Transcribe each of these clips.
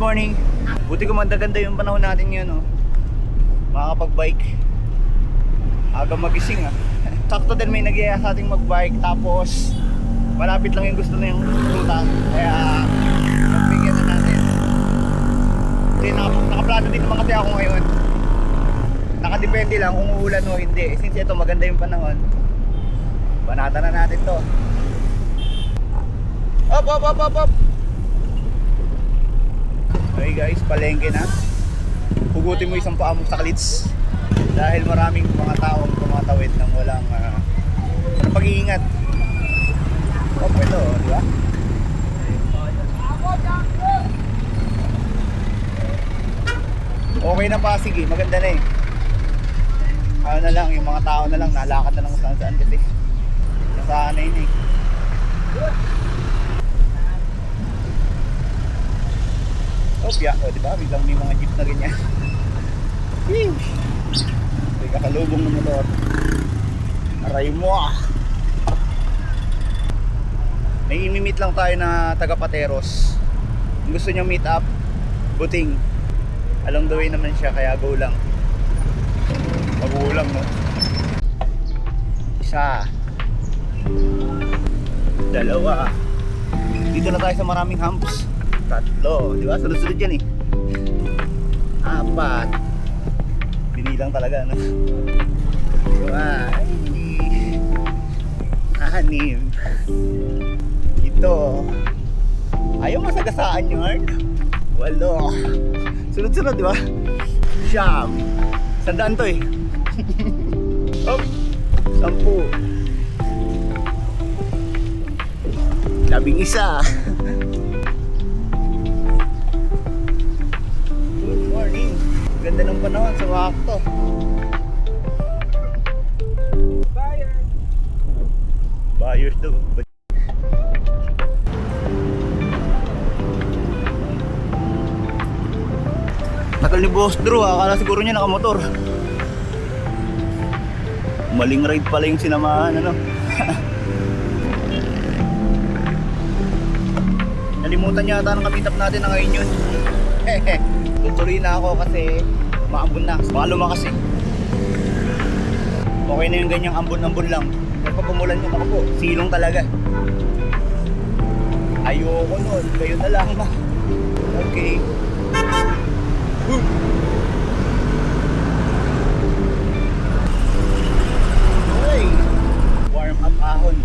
morning. Buti gumanda-ganda yung panahon natin ngayon, oh. Makakapag-bike. Aga magising, ah. Sakto din may nagyaya sa ating mag-bike. Tapos malapit lang yung gusto na yung ruta. Kaya magbigyan na natin. Kasi nakaplano din naman kasi ako ngayon. Nakadepende lang kung uulan o hindi. Since ito maganda yung panahon, banatan na natin to. Up, up, up, up, up. Okay guys, palengke na. Hugutin mo isang paa mo sa klits. Dahil maraming mga taong tumatawid ng walang pag-iingat. Op, ito, di ba? Okay na Pasig eh, maganda na eh. Ano na lang, yung mga tao na lang, nalakad na lang kung saan kasi. Nasaan na yun eh. Opya, o diba? Biglang may mga jeep na ganyan. May kakalubong ng motor. Aray mo ah! May imimit lang tayo na taga Pateros. Kung gusto nyo meet up, buting. Along the way naman siya, kaya go lang. Magulang, no? Isa. Dalawa. Dito na tayo sa maraming humps. Tatlo, di ba? Sunod-sunod yan eh. Apat. Binilang talaga, no? Anim. Ito. Ayaw masagasaan yun. Walo. Sunod-sunod, di ba? Siyam. Sandaan to eh. Oh, 10. 11. Good morning. Ganda ng panahon sa wakto. Buyers daw. Nakal ni Boss Drew, akala siguro niya nakamotor. Maling ride pala yung sinamahan, ano. Nalimutan niya ata ng kapitap natin na ngayon yun. Tutuloy na ako kasi maambon na. Baka lumakas eh. Okay na yung ganyang ambon-ambon lang. Pero pag umulan yun, ako po, silong talaga. Ayoko nun, kayo na lang na. Okay. Hey, warm up ahon.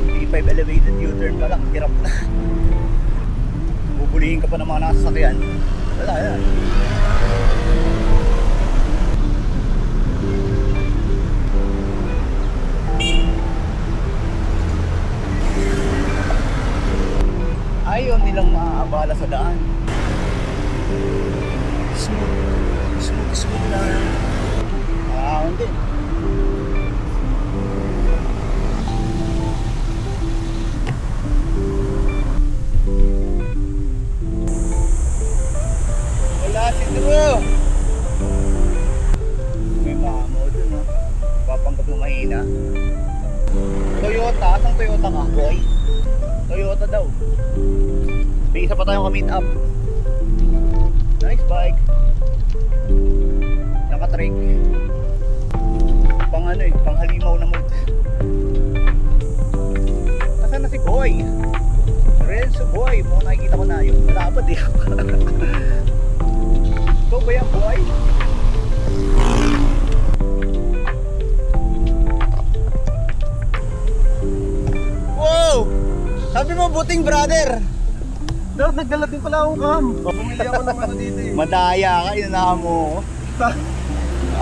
B5 elevated U-turn pa lang, hirap na. Bubulihin ka pa ng mga nakasasakyan. Wala yan. Ayaw nilang maaabala sa daan. Smooth lang. Ahon din. Wala si Drew. May mamo dun, no? Papanggap yung mahina. Toyota, asang Toyota ka, boy? Toyota daw. May isa pa tayong ka-meet up. Nice bike. Naka-trick. Pang ano eh, pang halimaw na mode. Nasaan na si Boy? Renzo Boy, mukhang nakikita ko na yun. Malapad eh. Ito ba yan, Boy? Wow! Sabi mo buting brother. Dapat nagdala din pala akong cam. Bumili ako ng ano dito eh. Madaya ka, inanahan mo.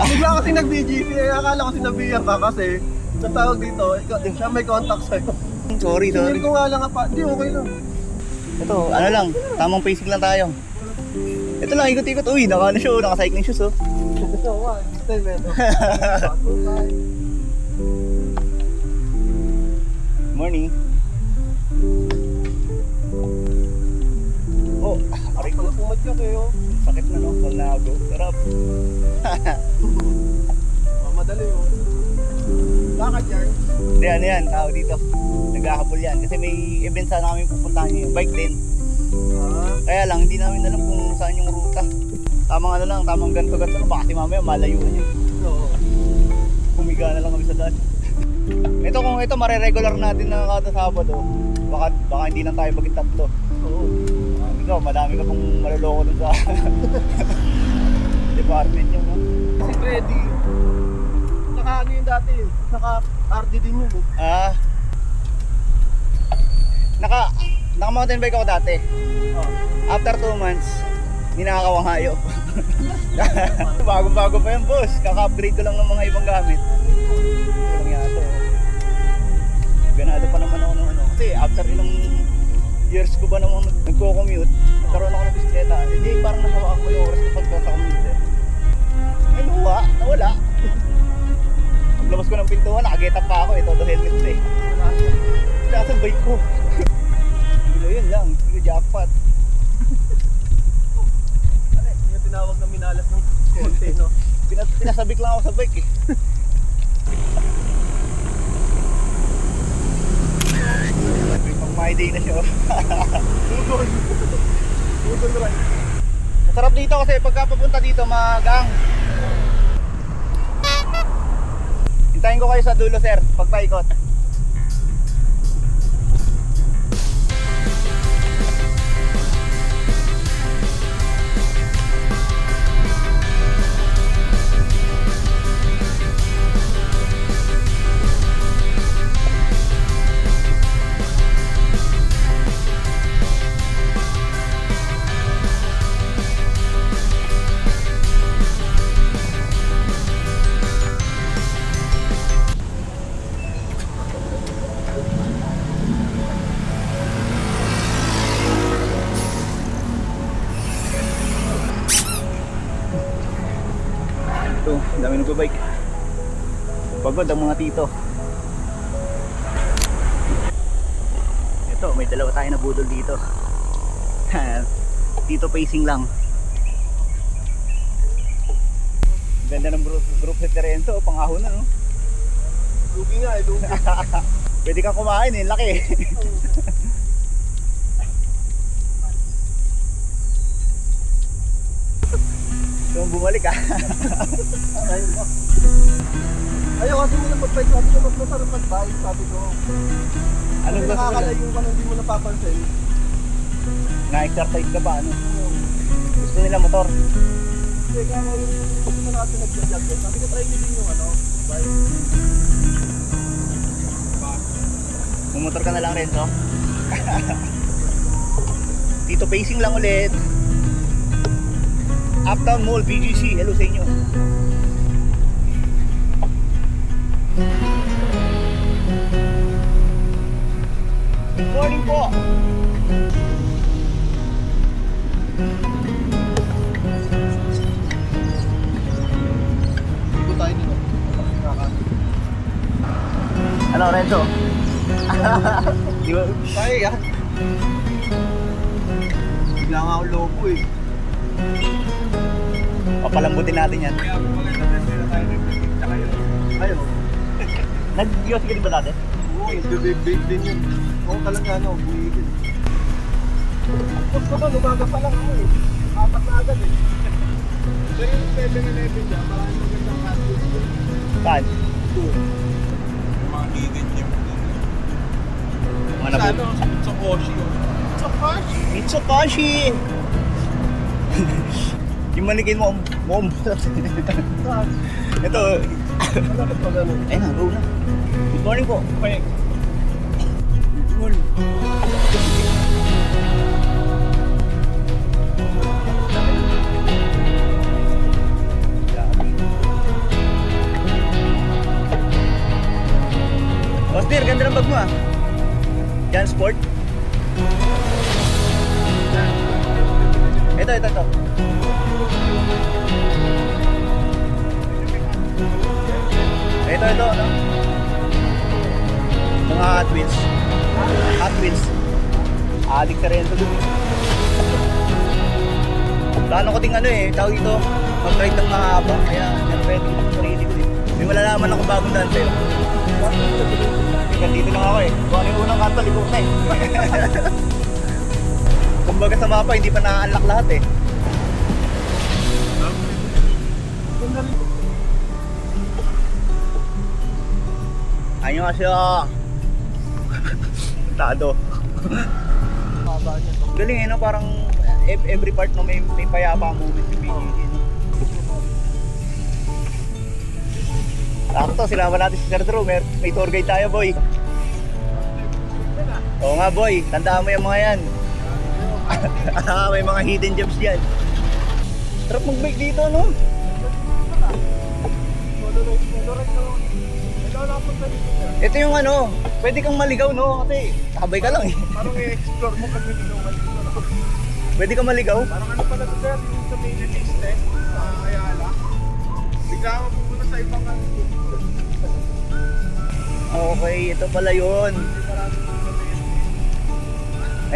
Bigla kasi nag-BGC eh. Akala ko sinabihan ka kasi sa tawag dito, siya may contact sa'yo. Sorry. Sinil ko nga lang pa. Di, okay lang. Ito, ano lang, tamang basic lang tayo. Ito lang, ikot-ikot. Uy, naka-cycling shoes oh. Ito, this time ito. Morning. Oh, aray ko. Pala pumadyak eh oh. Sakit na no, pag nago. Sarap. Mamadali oh. Lakad yan. Hindi, ano yan, tao dito. Naghahabol yan. Kasi may event sana kami pupuntahan yung bike din. Kaya lang, hindi namin alam kung saan yung ruta. Tamang ano lang, tamang ganto-ganto lang. Baka si mamaya malayuan yun. Oo. Pumiga na lang kami sa daan. Ito kung ito, mariregular natin na kada Sabado. Baka hindi lang tayo maging tatlo. Oo. Ikaw, madami ka pong maluloko dun sa department nyo. No? Si Freddy, naka ano yun dati, naka RD din yun eh. Naka mountain bike ako dati. Oh. After 2 months, hindi nakakawang hayop. Bagong-bago pa yun, boss. Kaka-upgrade ko lang ng mga ibang gamit. Walang yata. Ganado pa naman ako ng ano. Kasi after ilang years ko ba naman nagko-commute, nagkaroon ako ng bisikleta. Hindi, parang nahawaan ko yung oras kapag sa commute. Ay, nawala. Paglabas ko ng pintuan, nakagetap pa ako. Ito, helmet ko eh. Wala sa bike ko. Yun lang, sige, jackpot. Ano eh, yung tinawag na minalas ng konti, no? Pinasabik lang ako sa bike eh. Pang my day na siya. Udon right. Masarap dito kasi pagka papunta dito magang. Hintayin ko kayo sa dulo, sir, pagpaikot. Ito, ang dami nagbabike. Pagod ang mga tito. Ito, may dalawa tayo na budol dito. Tito pacing lang. Ganda ng group Terento, pangahon na, no? Lugi nga eh, lugi. Pwede kang kumain eh, laki. So, bumalik ah. Ayun ba? Ayaw kasi mo na mag-bike, sabi ko mas masarap mag-bike, sabi ko. Anong gusto mo? Nakakalayo ka na hindi mo napapansin. Na-exercise ka ba? Ano? Gusto nila motor? Hindi, kaya nga yung gusto na natin nag-jog doon. Sabi ko, try nyo din yung ano, bike. Mumotor ka na lang, Renzo. Tito pacing lang ulit. Uptown Mall, BGC. Hello sa inyo. Good morning po. Hindi tayo dito. Ano, Renzo? Di ba? Kaya yan. Bigla nga ako lobo eh. Papalambutin natin yan. Kaya maganda na sila tayo nagkikita kayo. Ayaw. Nag-yos ka din ba dati? Oo, big din yun. Oo talaga ano, buhigil. Tapos naman, umaga pa lang ako eh. 4 na agad eh. Pero yung 7-11 dyan, maraming magandang practice doon. Saan? Doon. Yung mga hidden gem Mga sa nabu- ano, sa Koshi. Sa Koshi? Mitsukoshi! Yung manikin mo, Saan? ito, Malapit pa gano'n. ayun na, go na. Good morning po. Good morning. Ostir, ganda ng bag mo ah. Jan Sport. Ito. Ito, ano? Mga Hot Wheels. Hot Wheels. Adik ka rin ito dun. Plano ko ding ano eh, tawag ito, mag-ride ng mahaba. Kaya, yan yung sarili ko din. May malalaman ako bagong daan sa'yo. Dito lang ako eh. Kung ano yung unang kanto, libok na eh. Kumbaga sa mapa, hindi pa na-unlock lahat eh. Ayun nga siya. Tado. Galing eh, no? Parang every part no, may payapa moment yung pinigin. Sakto, sinama natin si Sir Drew. May tour guide tayo, boy. Oo nga, boy. Tandaan mo yung mga yan. May mga hidden gems yan. Sarap mag-bike dito, no? Ito yung ano, pwede kang maligaw, no? Kasi nakabay ka lang eh. Parang i-explore mo pag nililigawan dito. Pwede kang maligaw? Parang ano pala to sir, yung sa main list eh, sa Ayala. Bigla ka pupunta sa ibang ano. Okay, ito pala yun.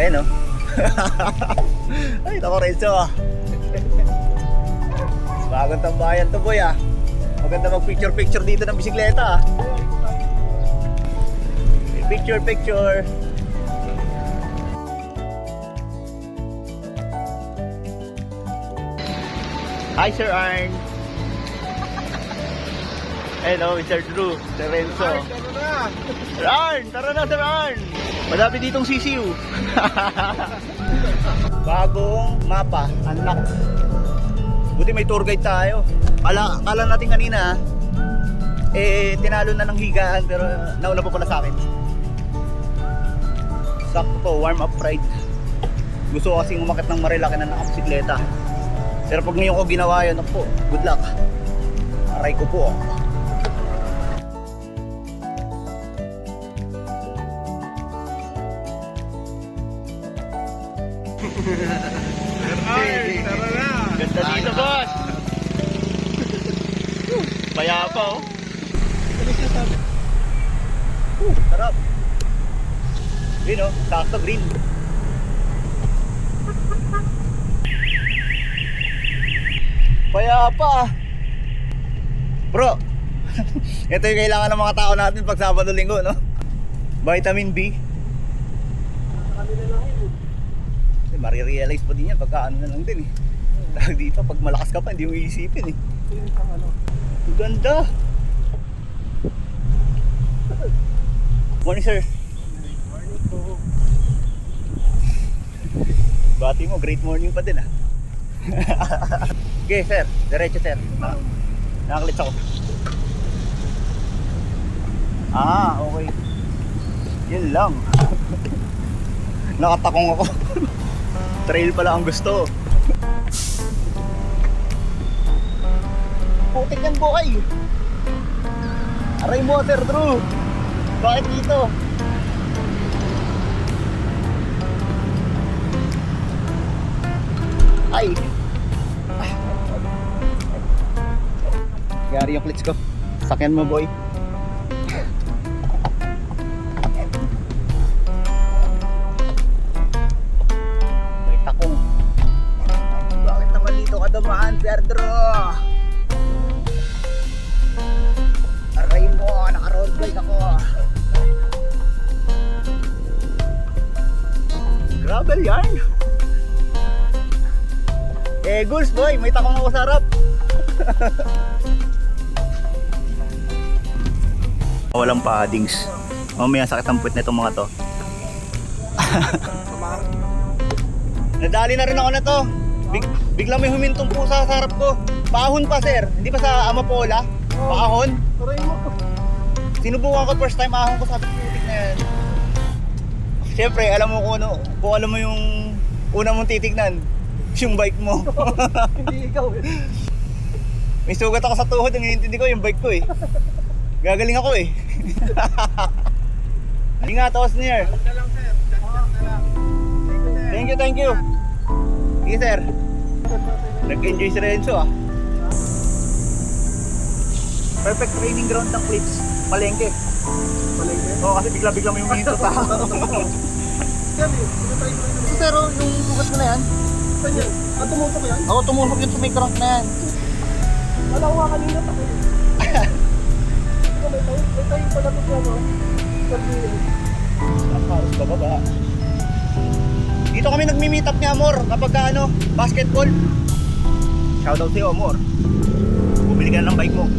Ayun, no? Ay, ako Renzo ah. Bagong tambayan to, boy ah. Maganda mag-picture-picture dito ng bisikleta ah. Picture. Hi, Sir Arn. Hello, Sir Drew, Sir Renzo. Sir Arn, tara na, Sir Arn. Madami ditong sisiw. Bagong mapa, unlock. Buti may tour guide tayo. Akala natin kanina, tinalo na ng higaan pero nauna pa pala sa akin. Sakto, warm up ride. Gusto ko kasing umakit ng Marilaki na nakabisikleta. Pero pag ngayon ko ginawa yun, po, good luck. Aray ko po. Ay, tara na! Ganda dito, boss. Payapa, oh. Sarap. Green, oh. Sakto, green. Payapa. Bro, ito yung kailangan ng mga tao natin pag Sabado Linggo, no? Vitamin B. Kasi marirealize pa din yan pagka ano na lang din eh. Tawag dito, pag malakas ka pa, hindi mo iisipin eh. Ang ganda. Morning, sir. Morning po. Bati mo, great morning pa din ah. Okay, sir. Diretso, sir. Nakaklits ako. Okay. Yun lang. Nakatakong ako. Trail pala ang gusto. Putik yan, boy. Aray mo, Sir Drew. Bakit dito? Ay. Gari yung klits ko. Sakyan mo, boy. May takong. Bakit naman dito ka dumaan, Sir Drew? Aray mo, naka-road bike ako. Gravel yarn. Goals, boy, may takong ako sa harap. Walang paddings. Mamaya sakit ang puwet na itong mga to. Nadali na rin ako na to. Biglang may humintong pusa sa harap ko. Paahon pa, sir. Hindi pa sa Amapola. Paahon. Aray mo. Sinubukan ko first time ahon ko, sabi ko putik na yan. Siyempre, alam mo kung alam mo yung una mong titignan, yung bike mo. Hindi ikaw eh. May sugat ako sa tuhod, ang hinintindi ko yung bike ko eh. Gagaling ako eh. Ingat, Osner. Chat na lang sir. Chat na lang. Thank you. Sige, sir. Nag-enjoy si Renzo ah. Perfect training ground ng clips. Palengke. Palengke? Oo, kasi bigla-bigla may huminto sa Yan eh. Sinatry ko rin. Pero yung sugat mo na yan, Saan yan? Tumutok yan? ako tumutok yun sa may crank na yan. Wala ko nga kanina pa eh. May tayo pala ito siya no? Sabi Nakaos bababa. Dito Dito kami nagmi-meet up ni Amor kapag ano, basketball. Shoutout sa'yo, Amor. Bumili ka na ng bike mo.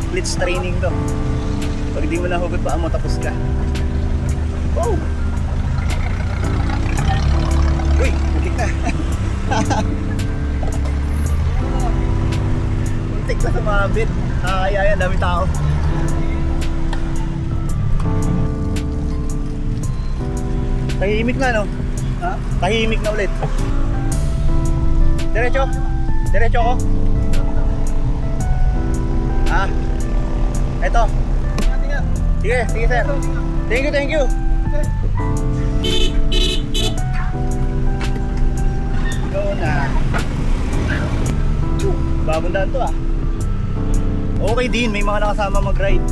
Blitz training to. Pag di mo nahugot pa mo, tapos ka. Oh! Uy, muntik na. Muntik na sumabit. Nakakaya yan, dami tao. Tahimik na, no? Ha? Tahimik na ulit. Diretso? Diretso ako? Ah? Eto. Sige, sige sir. Thank you, thank you. Go na. Bagong daan to ah. Okay din, may mga nakasama mag-ride.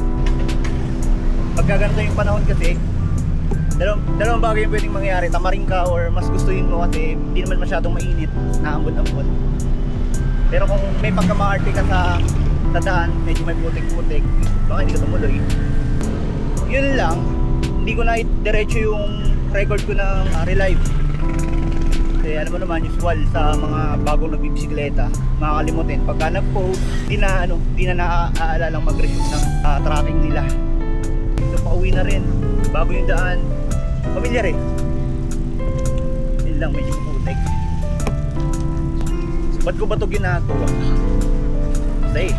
Pagka ganito yung panahon kasi, dalawang bagay yung pwedeng mangyari. Tamarin ka or mas gustuhin mo kasi hindi naman masyadong mainit. Naambot-ambot. Pero kung may pagkamaarte ka sa daan, medyo may putik-putik, baka hindi ka tumuloy. Yun lang, hindi ko na diretso yung record ko ng relive. Kasi alam mo naman, usual sa mga bagong nagbibisikleta, makakalimutin. Pagka nag-post, di na naaalalang mag-resume ng tracking nila. So pauwi na rin, bago yung daan, pamilyar eh. Yun lang, medyo putik. So ba't ko ba ito ginagawa? Kasi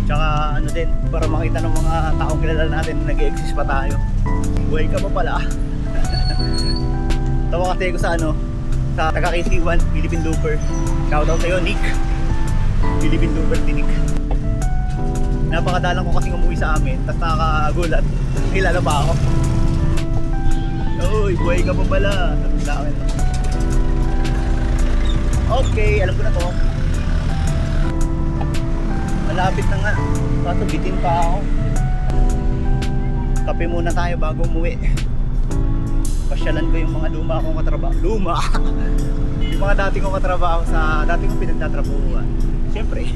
tsaka ano din, para makita ng mga taong kilala natin na nag-exist pa tayo. Buhay ka pa pala. Tawa kasi ko sa sa taga KC1, Philippine Looper. Shoutout sa'yo, Nick. Philippine Looper, Nick. Napakadalang ko kasing umuwi sa amin, tapos nakakagulat, kilala pa ako. Uy, buhay ka pa pala. Sabi sa akin. Okay, alam ko na to. Malapit na nga. Kaso bitin pa ako. Kape muna tayo bago umuwi. Pasyalan ko yung mga luma kong katrabaho. Luma! Yung mga dati kong katrabaho sa dati kong pinagtatrabahuan. Siyempre.